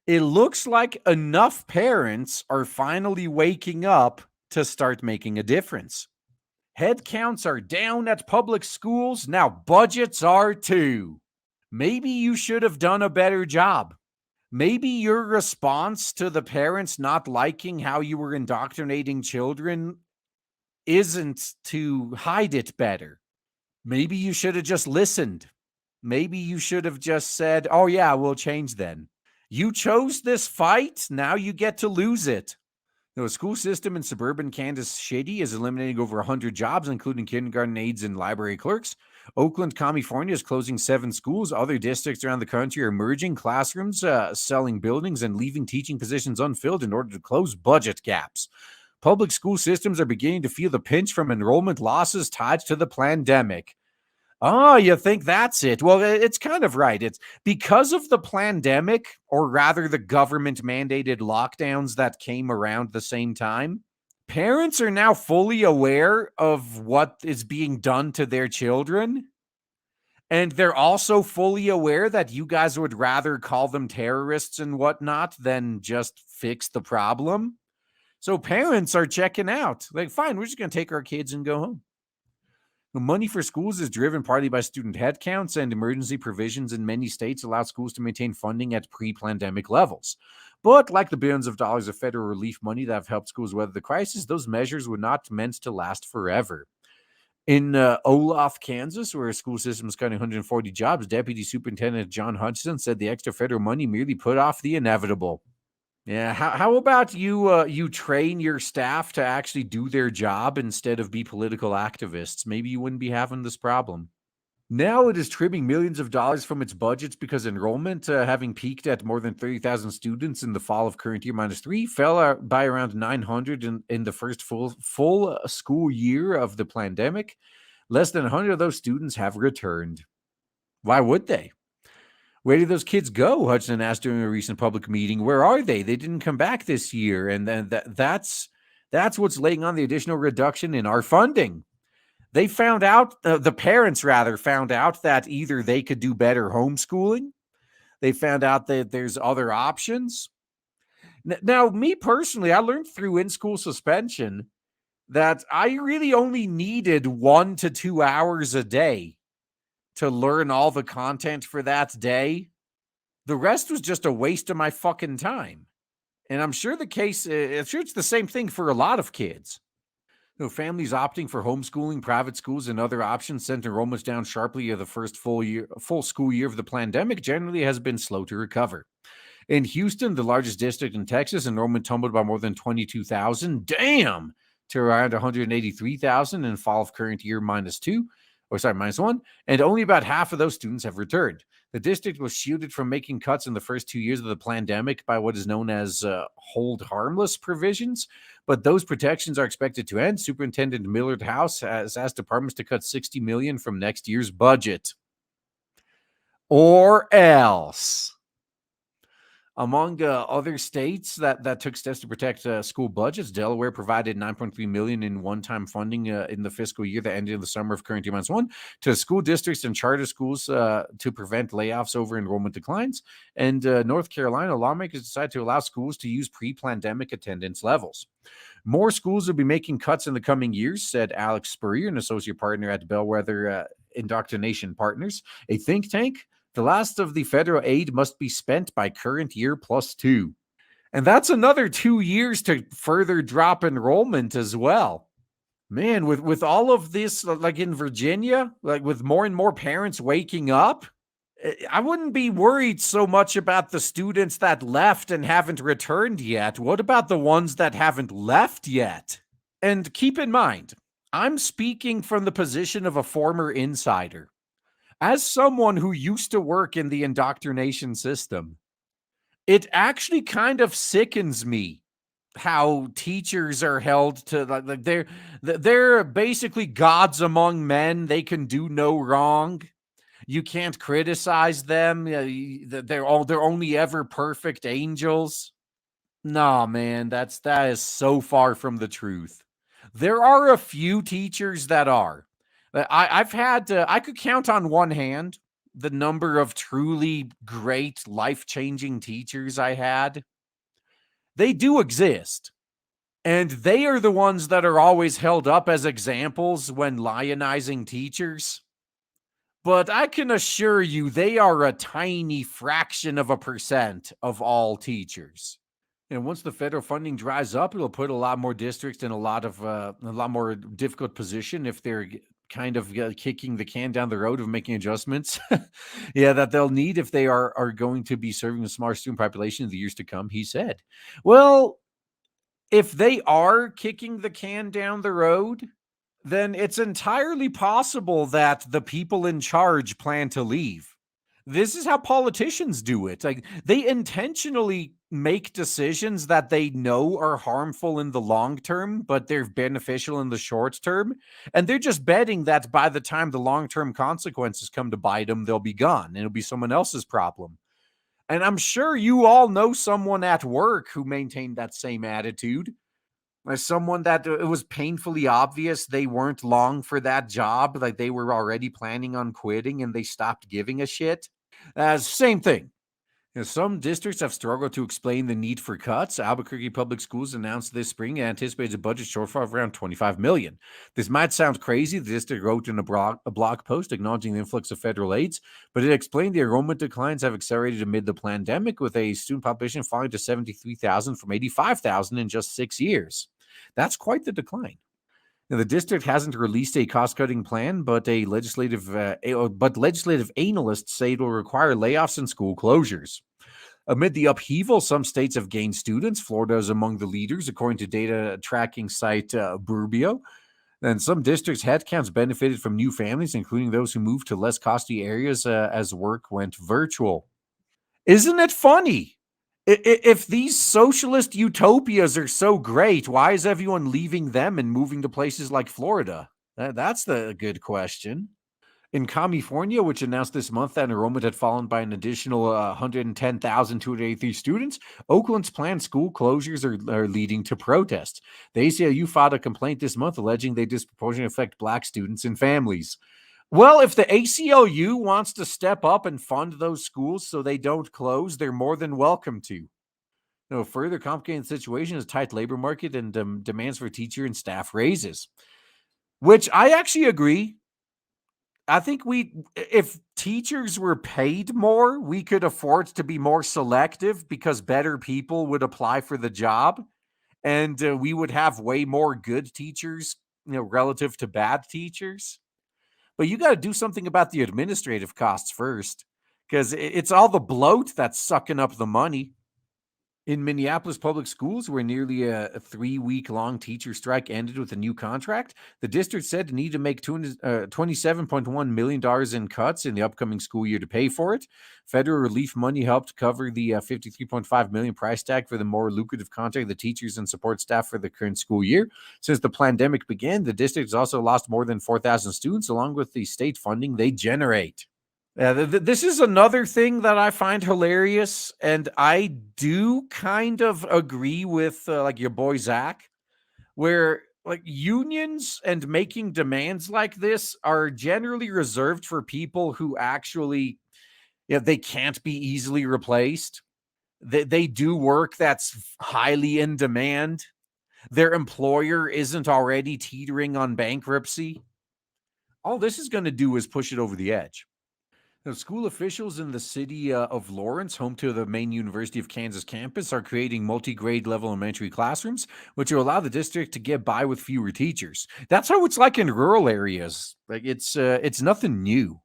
It looks like enough parents are finally waking up to start making a difference. Head counts are down at public schools. Now budgets are too. Maybe you should have done a better job. Maybe your response to the parents not liking how you were indoctrinating children isn't to hide it better. Maybe you should have just listened. Maybe you should have just said, oh, yeah, we'll change then. You chose this fight. Now you get to lose it. The school system in suburban Kansas City is eliminating over 100 jobs, including kindergarten aides and library clerks. Oakland, California is closing 7 schools. Other districts around the country are merging classrooms, selling buildings, and leaving teaching positions unfilled in order to close budget gaps. Public school systems are beginning to feel the pinch from enrollment losses tied to the pandemic. Oh, you think that's it? Well, it's kind of right. It's because of the pandemic, or rather the government mandated lockdowns that came around the same time. Parents are now fully aware of what is being done to their children. And they're also fully aware that you guys would rather call them terrorists and whatnot than just fix the problem. So parents are checking out. Like, fine, we're just going to take our kids and go home. The money for schools is driven partly by student headcounts, and emergency provisions in many states allow schools to maintain funding at pre-pandemic levels. But like the billions of dollars of federal relief money that have helped schools weather the crisis, those measures were not meant to last forever. In Olaf, Kansas, where a school system is cutting 140 jobs, Deputy Superintendent John Hudson said the extra federal money merely put off the inevitable. Yeah, how about you train your staff to actually do their job instead of be political activists? Maybe you wouldn't be having this problem. Now it is trimming millions of dollars from its budgets because enrollment, having peaked at more than 30,000 students in the fall of current year -3, fell by around 900 in the first full school year of the pandemic. Less than 100 of those students have returned. Why would they? Where did those kids go? Hudson asked during a recent public meeting. Where are they? They didn't come back this year. And then that's what's laying on the additional reduction in our funding. They found out, the parents rather found out that either they could do better homeschooling. They found out that there's other options. Now, me personally, I learned through in-school suspension that I really only needed 1 to 2 hours a day to learn all the content for that day. The rest was just a waste of my fucking time. And I'm sure it's the same thing for a lot of kids. Families opting for homeschooling, private schools, and other options sent enrollments down sharply of the first full school year of the pandemic generally has been slow to recover. In Houston, the largest district in Texas, enrollment tumbled by more than 22,000. Damn! To around 183,000 in fall of current year -1, and only about half of those students have returned. The district was shielded from making cuts in the first 2 years of the pandemic by what is known as hold harmless provisions, but those protections are expected to end. Superintendent Millard House has asked departments to cut $60 million from next year's budget. Or else. Among other states that took steps to protect school budgets, Delaware provided $9.3 million in one-time funding in the fiscal year that ended in the summer of current year -1 to school districts and charter schools to prevent layoffs over enrollment declines. And North Carolina lawmakers decided to allow schools to use pre-pandemic attendance levels. More schools will be making cuts in the coming years, said Alex Spurrier, an associate partner at Bellwether Indoctrination Partners, a think tank. The last of the federal aid must be spent by current year +2. And that's another 2 years to further drop enrollment as well. Man, with all of this, like in Virginia, like with more and more parents waking up, I wouldn't be worried so much about the students that left and haven't returned yet. What about the ones that haven't left yet? And keep in mind, I'm speaking from the position of a former insider. As someone who used to work in the indoctrination system, it actually kind of sickens me how teachers are held to like they're basically gods among men. They can do no wrong. You can't criticize them. They're only ever perfect angels. Nah, man, that is so far from the truth. There are a few teachers that are. I could count on one hand the number of truly great life-changing teachers I had, they do exist. And they are the ones that are always held up as examples when lionizing teachers. But I can assure you, they are a tiny fraction of a percent of all teachers. And once the federal funding dries up, it'll put a lot more districts in a lot more difficult position if they're kind of kicking the can down the road of making adjustments. Yeah, that they'll need if they are going to be serving a smaller student population in the years to come. He said, "Well, if they are kicking the can down the road, then it's entirely possible that the people in charge plan to leave. This is how politicians do it. Like, they intentionally make decisions that they know are harmful in the long term, but they're beneficial in the short term. And they're just betting that by the time the long term consequences come to bite them, they'll be gone and it'll be someone else's problem. And I'm sure you all know someone at work who maintained that same attitude, as someone that it was painfully obvious they weren't long for that job, like they were already planning on quitting and they stopped giving a shit. Same thing. Some districts have struggled to explain the need for cuts. Albuquerque Public Schools announced this spring it anticipates a budget shortfall of around $25 million. This might sound crazy. The district wrote in a blog post acknowledging the influx of federal aids, but it explained the enrollment declines have accelerated amid the pandemic, with a student population falling to 73,000 from 85,000 in just 6 years. That's quite the decline. Now, the district hasn't released a cost-cutting plan, but legislative analysts say it will require layoffs and school closures. Amid the upheaval, some states have gained students. Florida is among the leaders, according to data tracking site Burbio. And some districts' headcounts benefited from new families, including those who moved to less costly areas as work went virtual. Isn't it funny? If these socialist utopias are so great, why is everyone leaving them and moving to places like Florida? That's the good question. In California, which announced this month that enrollment had fallen by an additional 110,283 students, Oakland's planned school closures are leading to protests. The ACLU filed a complaint this month alleging they disproportionately affect Black students and families. Well, if the ACLU wants to step up and fund those schools so they don't close, they're more than welcome to. No further complicating the situation is a tight labor market and demands for teacher and staff raises, which I actually agree. I think if teachers were paid more, we could afford to be more selective because better people would apply for the job, and we would have way more good teachers, relative to bad teachers. But you got to do something about the administrative costs first, because it's all the bloat that's sucking up the money. In Minneapolis public schools, where nearly a 3-week-long teacher strike ended with a new contract, the district said it needed to make $27.1 million in cuts in the upcoming school year to pay for it. Federal relief money helped cover the $53.5 million price tag for the more lucrative contract of the teachers and support staff for the current school year. Since the pandemic began, the district has also lost more than 4,000 students, along with the state funding they generate. This is another thing that I find hilarious, and I do kind of agree with like your boy Zach, where like unions and making demands like this are generally reserved for people who actually, they can't be easily replaced. They do work that's highly in demand. Their employer isn't already teetering on bankruptcy. All this is going to do is push it over the edge. Now, school officials in the city of Lawrence, home to the main University of Kansas campus, are creating multi-grade level elementary classrooms, which will allow the district to get by with fewer teachers. That's how it's like in rural areas. Like it's nothing new.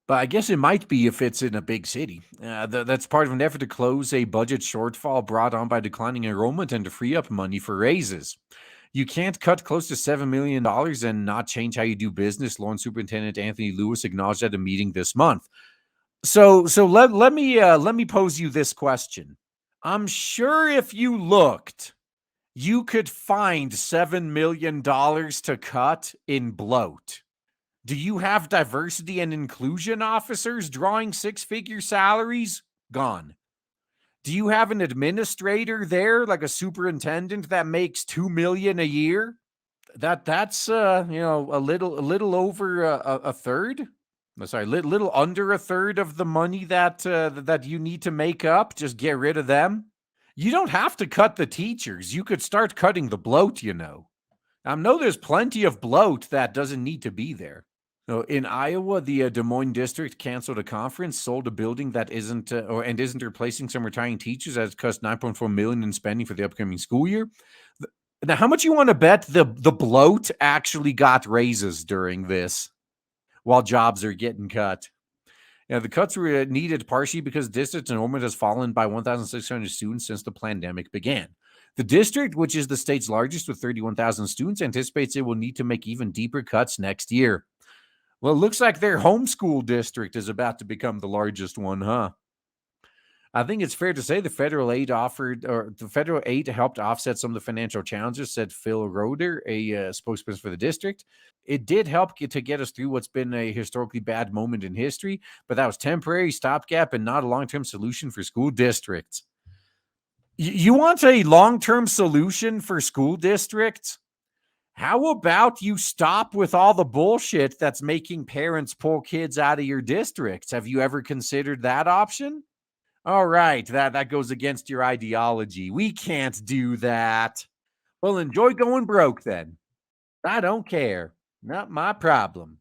But I guess it might be if it's in a big city. That's part of an effort to close a budget shortfall brought on by declining enrollment and to free up money for raises. You can't cut close to $7 million and not change how you do business, Lawrence Superintendent Anthony Lewis acknowledged at a meeting this month. So let me pose you this question. I'm sure if you looked, you could find $7 million to cut in bloat. Do you have diversity and inclusion officers drawing 6-figure salaries? Gone. Do you have an administrator there, like a superintendent, that makes $2 million a year? That's a little over a third. Sorry, little under a third of the money that that you need to make up. Just get rid of them. You don't have to cut the teachers. You could start cutting the bloat. I know there's plenty of bloat that doesn't need to be there. So in Iowa, the Des Moines district canceled a conference, sold a building that isn't replacing some retiring teachers, as it cost $9.4 million in spending for the upcoming school year. Now, how much you want to bet the bloat actually got raises during this while jobs are getting cut? The cuts were needed partially because district enrollment has fallen by 1,600 students since the pandemic began. The district, which is the state's largest with 31,000 students, anticipates it will need to make even deeper cuts next year. Well, it looks like their homeschool district is about to become the largest one, huh? I think it's fair to say the federal aid helped offset some of the financial challenges, said Phil Roeder, a spokesperson for the district. It did help to get us through what's been a historically bad moment in history, but that was temporary, stopgap, and not a long-term solution for school districts. You want a long-term solution for school districts? How about you stop with all the bullshit that's making parents pull kids out of your districts? Have you ever considered that option? All right, that goes against your ideology. We can't do that. Well, enjoy going broke then. I don't care. Not my problem.